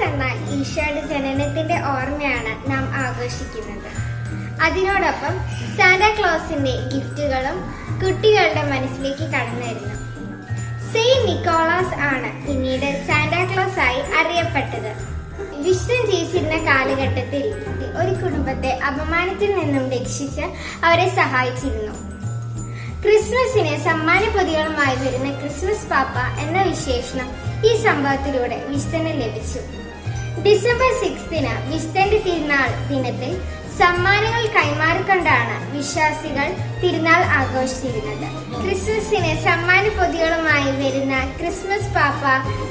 എന്ന ഈശോയുടെ ജനനത്തിന്റെ ഓർമ്മയാണ് നാം ആഘോഷിക്കുന്നത്. അതിനോടൊപ്പം സാന്റാക്ലോസിന്റെ ഗിഫ്റ്റുകളും കുട്ടികളുടെ മനസ്സിലേക്ക് കടന്നു വരുന്നു. സെയിന്റ് നിക്കോളാസ് ആണ് പിന്നീട് സാന്റാക്ലോസ് ആയി അറിയപ്പെട്ടത്. വിഷ്ണു ജീവിച്ചിരുന്ന കാലഘട്ടത്തിൽ ഒരു കുടുംബത്തെ അപമാനത്തിൽ നിന്നും രക്ഷിച്ച് അവരെ സഹായിച്ചിരുന്നു. ക്രിസ്മസിന് സമ്മാന പൊതികളുമായി വരുന്ന ക്രിസ്മസ് പാപ്പ എന്ന വിശേഷണം ഈ സംഭവത്തിലൂടെ വിശുദ്ധന് ലഭിച്ചു. ഡിസംബർ 6 വിശുദ്ധന്റെ തിരുനാൾ ദിനത്തിൽ സമ്മാനങ്ങൾ കൈമാറിക്കൊണ്ടാണ് വിശ്വാസികൾ തിരുനാൾ ആഘോഷിച്ചിരുന്നത്. ക്രിസ്മസിന് സമ്മാന പൊതികളുമായി വരുന്ന ക്രിസ്മസ് പാപ്പ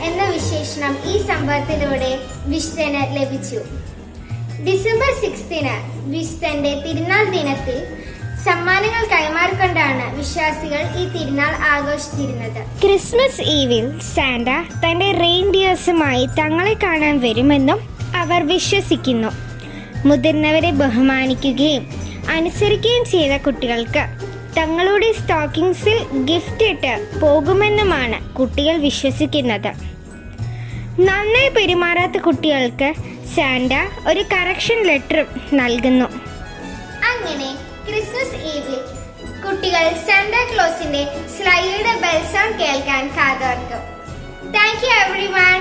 എന്ന വിശേഷണം ഈ സംഭവത്തിലൂടെ വിശുദ്ധന് ലഭിച്ചു. ഡിസംബർ 6 വിശുദ്ധന്റെ തിരുനാൾ ദിനത്തിൽ സമ്മാനങ്ങൾ കൈമാറിക്കൊണ്ടാണ് വിശ്വാസികൾ ഈ തിരുനാൾ ആഘോഷിച്ചിരുന്നത്. ക്രിസ്മസ് ഈവിൽ സാന്റ തന്റെ റെയിൻഡിയേഴ്സുമായി തങ്ങളെ കാണാൻ വരുമെന്നും അവർ വിശ്വസിക്കുന്നു. മുതിർന്നവരെ ബഹുമാനിക്കുകയും അനുസരിക്കുകയും ചെയ്ത കുട്ടികൾക്ക് തങ്ങളുടെ സ്റ്റോക്കിങ്സിൽ ഗിഫ്റ്റ് ഇട്ട് പോകുമെന്നുമാണ് കുട്ടികൾ വിശ്വസിക്കുന്നത്. നന്നായി പെരുമാറാത്ത കുട്ടികൾക്ക് സാന്റ ഒരു കറക്ഷൻ ലെറ്ററും നൽകുന്നു. അങ്ങനെ ക്രിസ്മസ് ഈവിൽ കുട്ടികൾ സാന്റാക്ലോസിന്റെ സ്ലൈയുടെ ബെൽ സൗണ്ട് കേൾക്കാൻ കാതോർക്കും. Thank you everyone.